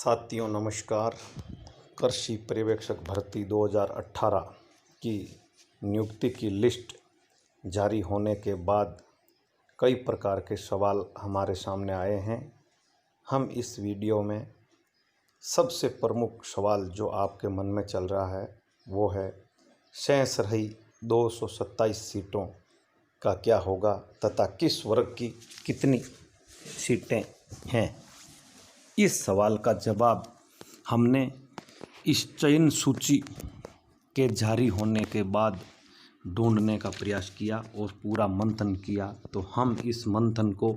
साथियों नमस्कार। कृषि पर्यवेक्षक भर्ती 2018 की नियुक्ति की लिस्ट जारी होने के बाद कई प्रकार के सवाल हमारे सामने आए हैं। हम इस वीडियो में सबसे प्रमुख सवाल जो आपके मन में चल रहा है वो है शेष रही 227 सीटों का क्या होगा तथा किस वर्ग की कितनी सीटें हैं। इस सवाल का जवाब हमने इस चयन सूची के जारी होने के बाद ढूंढने का प्रयास किया और पूरा मंथन किया। तो हम इस मंथन को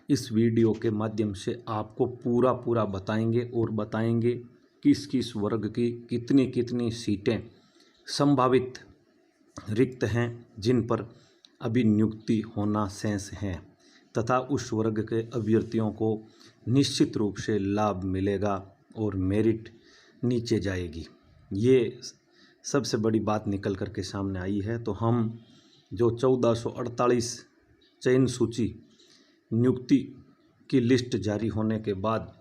इस वीडियो के माध्यम से आपको पूरा बताएंगे और बताएंगे किस किस वर्ग की कितनी कितनी सीटें संभावित रिक्त हैं जिन पर अभी नियुक्ति होना शेष हैं तथा उस वर्ग के अभ्यर्थियों को निश्चित रूप से लाभ मिलेगा और मेरिट नीचे जाएगी। ये सबसे बड़ी बात निकल कर के सामने आई है। तो हम जो 1448 चयन सूची नियुक्ति की लिस्ट जारी होने के बाद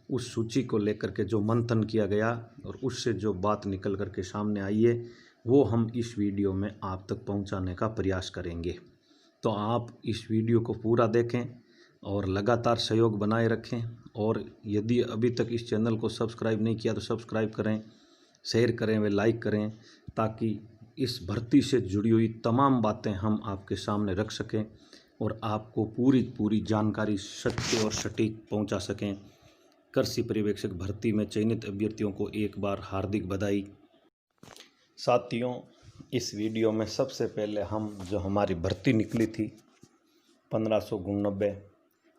उस सूची को लेकर के जो मंथन किया गया और उससे जो बात निकल कर के सामने आई है वो हम इस वीडियो में आप तक पहुंचाने का प्रयास करेंगे। तो आप इस वीडियो को पूरा देखें और लगातार सहयोग बनाए रखें। और यदि अभी तक इस चैनल को सब्सक्राइब नहीं किया तो सब्सक्राइब करें, शेयर करें व लाइक करें ताकि इस भर्ती से जुड़ी हुई तमाम बातें हम आपके सामने रख सकें और आपको पूरी जानकारी सत्य और सटीक पहुंचा सकें। कृषि पर्यवेक्षक भर्ती में चयनित अभ्यर्थियों को एक बार हार्दिक बधाई। साथियों, इस वीडियो में सबसे पहले हम जो हमारी भर्ती निकली थी 1590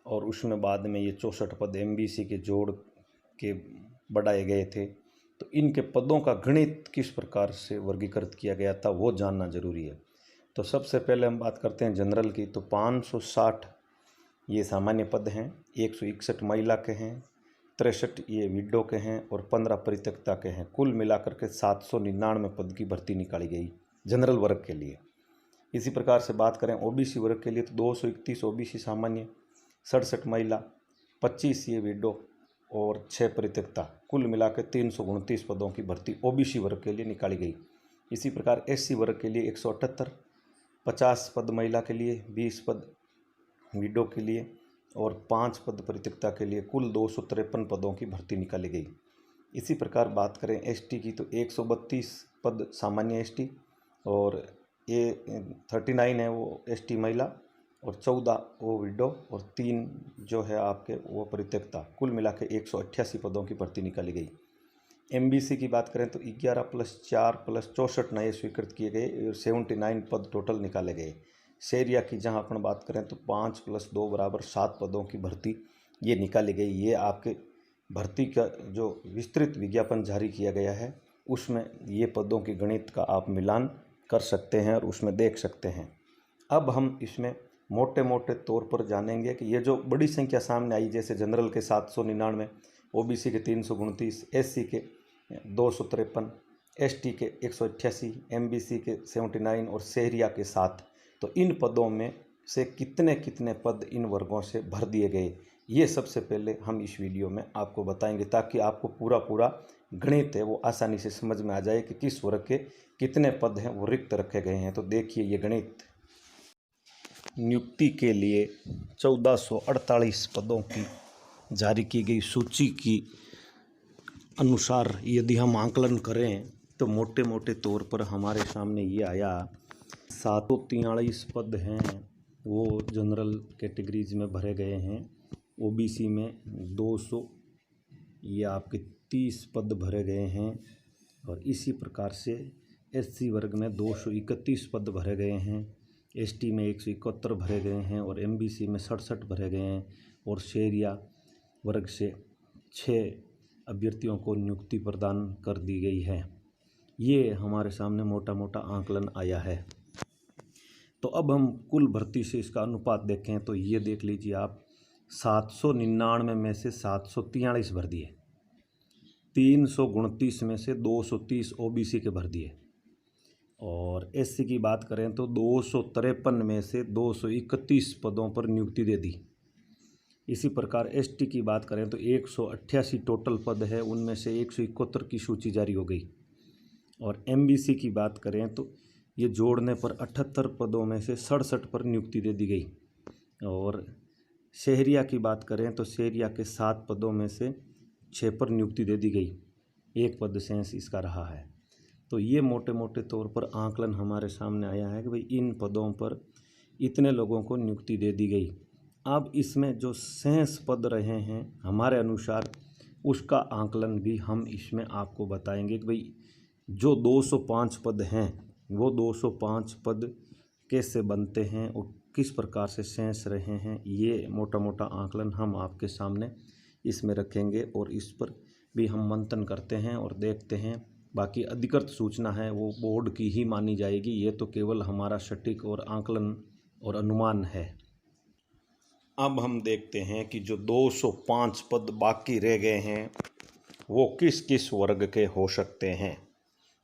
और उसमें बाद में ये 64 पद MBC के जोड़ के बढ़ाए गए थे, तो इनके पदों का गणित किस प्रकार से वर्गीकृत किया गया था वो जानना जरूरी है। तो सबसे पहले हम बात करते हैं जनरल की। तो 560 ये सामान्य पद हैं, 161 महिला के हैं, 63 ये विडो के हैं और 15 परित्यक्ता के हैं। कुल मिलाकर के 799 पद की भर्ती निकाली गई जनरल वर्ग के लिए। इसी प्रकार से बात करें OBC वर्ग के लिए तो 231 OBC सामान्य, 67 महिला, 25 ये विडो और 6 परित्यक्ता, कुल मिलाकर 329 पदों की भर्ती OBC वर्ग के लिए निकाली गई। इसी प्रकार SC वर्ग के लिए 178, 50 पद महिला के लिए, 20 पद विडो के लिए और 5 पद परित्यक्ता के लिए कुल 253 पदों की भर्ती निकाली गई। इसी प्रकार बात करें ST की तो 132 पद सामान्य ST और ये 39 है वो ST महिला और 14 वो विडो और 3 जो है आपके वो परित्यक्ता, कुल मिला के 188 पदों की भर्ती निकाली गई। MBC की बात करें तो 11 + 4 + 64 नए स्वीकृत किए गए और 79 पद टोटल निकाले गए। शेरिया की जहां अपन बात करें तो 5 + 2 = 7 पदों की भर्ती ये निकाली गई। ये आपके भर्ती का जो विस्तृत विज्ञापन जारी किया गया है उसमें ये पदों के गणित का आप मिलान कर सकते हैं और उसमें देख सकते हैं। अब हम इसमें मोटे तौर पर जानेंगे कि ये जो बड़ी संख्या सामने आई, जैसे जनरल के 799, OBC के 329, SC के 253, ST के 188, MBC के 79 और शहरिया के 7, तो इन पदों में से कितने कितने पद इन वर्गों से भर दिए गए ये सबसे पहले हम इस वीडियो में आपको बताएंगे ताकि आपको पूरा गणित है वो आसानी से समझ में आ जाए कि किस वर्ग के कितने पद हैं वो रिक्त रखे गए हैं। तो देखिए ये गणित नियुक्ति के लिए 1448 पदों की जारी की गई सूची की अनुसार यदि हम आकलन करें तो मोटे तौर पर हमारे सामने ये आया 743 पद हैं वो जनरल कैटेगरीज में भरे गए हैं। OBC में 200 ये आपके 30 पद भरे गए हैं और इसी प्रकार से SC वर्ग में 231 पद भरे गए हैं, ST में 171 भरे गए हैं और MBC में 67 भरे गए हैं और शहरिया वर्ग से 6 अभ्यर्थियों को नियुक्ति प्रदान कर दी गई है। ये हमारे सामने मोटा आकलन आया है। तो अब हम कुल भर्ती से इसका अनुपात देखें तो ये देख लीजिए आप 799 में से 743 भर दिए, 329 में से 230 OBC के भर दिए और SC की बात करें तो 253 में से 231 पदों पर नियुक्ति दे दी इसी प्रकार एसटी की बात करें तो 188 टोटल पद है, उनमें से 171 की सूची जारी हो गई। और एमबीसी की बात करें तो ये जोड़ने पर 78 पदों में से 67 पर नियुक्ति दे दी गई। और शहरिया की बात करें तो शहरिया के 7 पदों में से 6 पर नियुक्ति दे दी गई, 1 पद शेष इसका रहा है। तो ये मोटे मोटे तौर पर आकलन हमारे सामने आया है कि भाई इन पदों पर इतने लोगों को नियुक्ति दे दी गई। अब इसमें जो शेष पद रहे हैं हमारे अनुसार उसका आकलन भी हम इसमें आपको बताएंगे कि भाई जो 205 पद हैं वो 205 पद कैसे बनते हैं और किस प्रकार से शेष रहे हैं, ये मोटा मोटा आकलन हम आपके सामने इसमें रखेंगे और इस पर भी हम मंथन करते हैं और देखते हैं। बाकी अधिकृत सूचना है वो बोर्ड की ही मानी जाएगी, ये तो केवल हमारा सटीक और आकलन और अनुमान है। अब हम देखते हैं कि जो 205 पद बाकी रह गए हैं वो किस किस वर्ग के हो सकते हैं।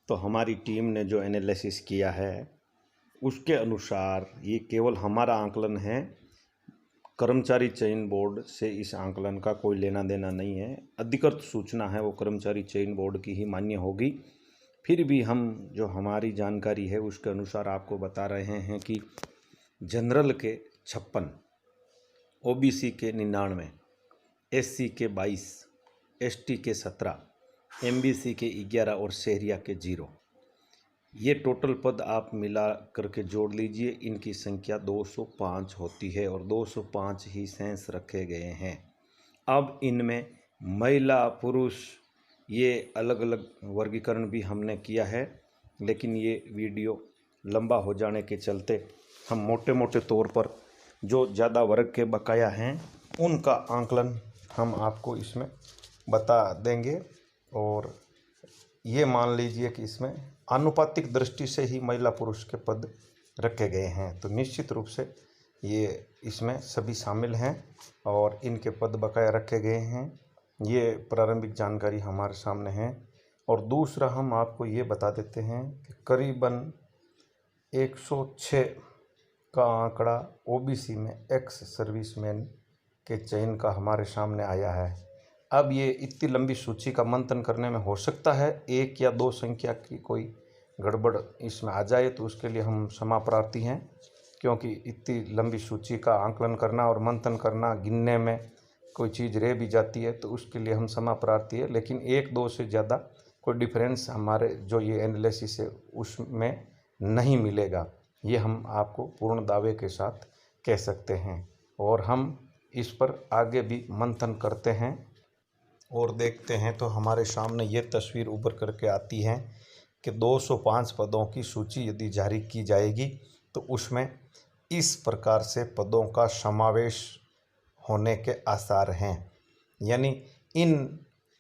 तो हमारी टीम ने जो एनालिसिस किया है उसके अनुसार ये केवल हमारा आकलन है, कर्मचारी चयन बोर्ड से इस आकलन का कोई लेना देना नहीं है। अधिकृत सूचना है वो कर्मचारी चयन बोर्ड की ही मान्य होगी। फिर भी हम जो हमारी जानकारी है उसके अनुसार आपको बता रहे हैं कि जनरल के 56, ओबीसी के 99, एससी के 22, एसटी के 17, एमबीसी के 11 और शहरिया के 0। ये टोटल पद आप मिला करके जोड़ लीजिए, इनकी संख्या 205 होती है और 205 ही शेष रखे गए हैं। अब इनमें महिला पुरुष ये अलग अलग वर्गीकरण भी हमने किया है, लेकिन ये वीडियो लंबा हो जाने के चलते हम मोटे मोटे तौर पर जो ज़्यादा वर्ग के बकाया हैं उनका आकलन हम आपको इसमें बता देंगे। और ये मान लीजिए कि इसमें आनुपातिक दृष्टि से ही महिला पुरुष के पद रखे गए हैं, तो निश्चित रूप से ये इसमें सभी शामिल हैं और इनके पद बकाया रखे गए हैं। ये प्रारंभिक जानकारी हमारे सामने है। और दूसरा हम आपको ये बता देते हैं कि करीबन 106 का आंकड़ा ओबीसी में एक्स सर्विसमैन के चयन का हमारे सामने आया है। अब ये इतनी लंबी सूची का मंथन करने में हो सकता है 1 या 2 संख्या की कोई गड़बड़ इसमें आ जाए, तो उसके लिए हम क्षमा प्रार्थी हैं, क्योंकि इतनी लंबी सूची का आकलन करना और मंथन करना, गिनने में कोई चीज़ रह भी जाती है तो उसके लिए हम क्षमा प्रार्थी है। लेकिन 1-2 से ज़्यादा कोई डिफरेंस हमारे जो ये एनालिसिस है उसमें नहीं मिलेगा, ये हम आपको पूर्ण दावे के साथ कह सकते हैं। और हम इस पर आगे भी मंथन करते हैं और देखते हैं तो हमारे सामने ये तस्वीर उभर करके आती है कि 205 पदों की सूची यदि जारी की जाएगी तो उसमें इस प्रकार से पदों का समावेश होने के आसार हैं। यानी इन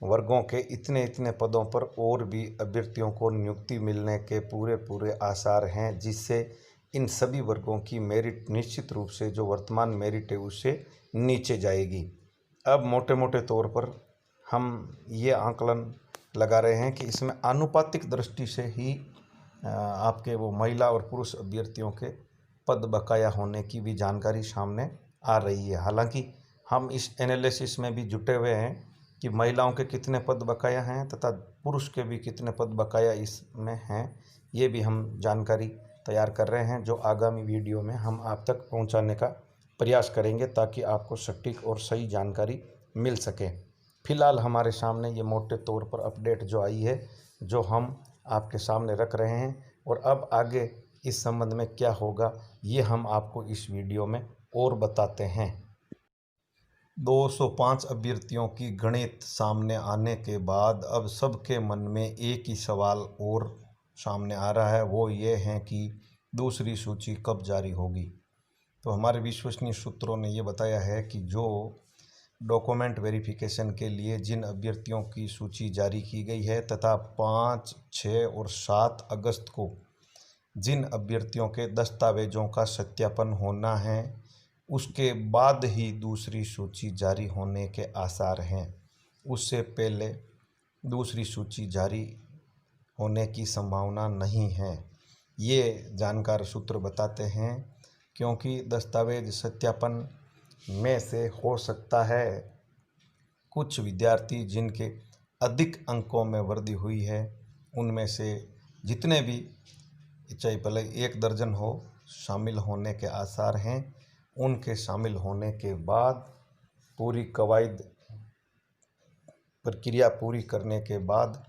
वर्गों के इतने इतने पदों पर और भी अभ्यर्थियों को नियुक्ति मिलने के पूरे आसार हैं, जिससे इन सभी वर्गों की मेरिट निश्चित रूप से जो वर्तमान मेरिट है उससे नीचे जाएगी। अब मोटे मोटे तौर पर हम ये आकलन लगा रहे हैं कि इसमें आनुपातिक दृष्टि से ही आपके वो महिला और पुरुष अभ्यर्थियों के पद बकाया होने की भी जानकारी सामने आ रही है। हालांकि हम इस एनालिसिस में भी जुटे हुए हैं कि महिलाओं के कितने पद बकाया हैं तथा पुरुष के भी कितने पद बकाया इसमें हैं, ये भी हम जानकारी तैयार कर रहे हैं, जो आगामी वीडियो में हम आप तक पहुंचाने का प्रयास करेंगे ताकि आपको सटीक और सही जानकारी मिल सके। फिलहाल हमारे सामने ये मोटे तौर पर अपडेट जो आई है जो हम आपके सामने रख रहे हैं, और अब आगे इस संबंध में क्या होगा ये हम आपको इस वीडियो में और बताते हैं। 205 अभ्यर्थियों की गणित सामने आने के बाद अब सबके मन में एक ही सवाल और सामने आ रहा है, वो ये है कि दूसरी सूची कब जारी होगी। तो हमारे विश्वसनीय सूत्रों ने ये बताया है कि जो डॉक्यूमेंट वेरिफिकेशन के लिए जिन अभ्यर्थियों की सूची जारी की गई है तथा 5, 6 और 7 अगस्त को जिन अभ्यर्थियों के दस्तावेजों का सत्यापन होना है उसके बाद ही दूसरी सूची जारी होने के आसार हैं। उससे पहले दूसरी सूची जारी होने की संभावना नहीं है, ये जानकार सूत्र बताते हैं, क्योंकि दस्तावेज सत्यापन में से हो सकता है कुछ विद्यार्थी जिनके अधिक अंकों में वृद्धि हुई है, उनमें से जितने भी, चाहे भले 1 दर्जन हो, शामिल होने के आसार हैं। उनके शामिल होने के बाद पूरी कवायद प्रक्रिया पूरी करने के बाद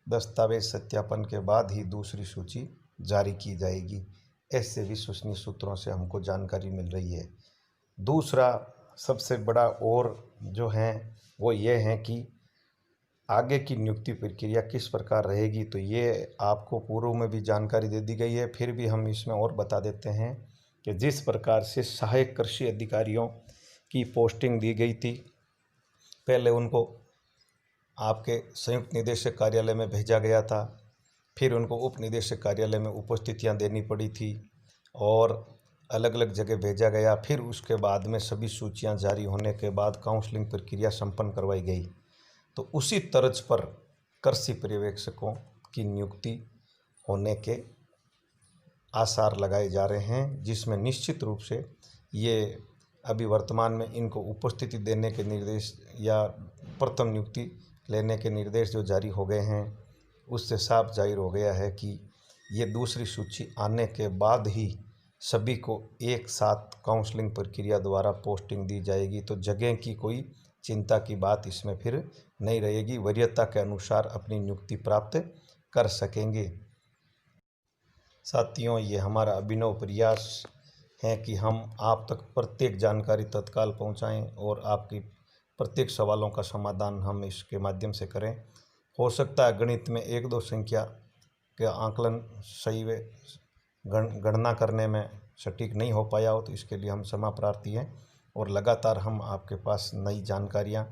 दस्तावेज सत्यापन के बाद ही दूसरी सूची जारी की जाएगी। ऐसे विश्वसनीय सूत्रों से हमको जानकारी मिल रही है। दूसरा सबसे बड़ा और जो है वो ये है कि आगे की नियुक्ति प्रक्रिया किस प्रकार रहेगी, तो ये आपको पूर्व में भी जानकारी दे दी गई है। फिर भी हम इसमें और बता देते हैं कि जिस प्रकार से सहायक कृषि अधिकारियों की पोस्टिंग दी गई थी, पहले उनको आपके संयुक्त निदेशक कार्यालय में भेजा गया था, फिर उनको उप निदेशक कार्यालय में उपस्थितियां देनी पड़ी थी और अलग अलग जगह भेजा गया। फिर उसके बाद में सभी सूचियां जारी होने के बाद काउंसलिंग प्रक्रिया संपन्न करवाई गई। तो उसी तर्ज पर कृषि पर्यवेक्षकों की नियुक्ति होने के आसार लगाए जा रहे हैं, जिसमें निश्चित रूप से ये अभी वर्तमान में इनको उपस्थिति देने के निर्देश या प्रथम नियुक्ति लेने के निर्देश जो जारी हो गए हैं, उससे साफ जाहिर हो गया है कि ये दूसरी सूची आने के बाद ही सभी को एक साथ काउंसलिंग प्रक्रिया द्वारा पोस्टिंग दी जाएगी। तो जगह की कोई चिंता की बात इसमें फिर नहीं रहेगी, वरीयता के अनुसार अपनी नियुक्ति प्राप्त कर सकेंगे। साथियों, ये हमारा अभिनव प्रयास है कि हम आप तक प्रत्येक जानकारी तत्काल पहुंचाएं और आपकी प्रत्येक सवालों का समाधान हम इसके माध्यम से करें। हो सकता है गणित में 1-2 संख्या के आंकलन सही व गणना करने में सटीक नहीं हो पाया हो, तो इसके लिए हम क्षमा प्रार्थी हैं और लगातार हम आपके पास नई जानकारियां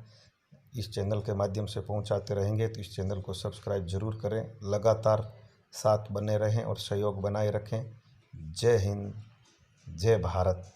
इस चैनल के माध्यम से पहुंचाते रहेंगे। तो इस चैनल को सब्सक्राइब जरूर करें, लगातार साथ बने रहें और सहयोग बनाए रखें। जय हिंद, जय भारत।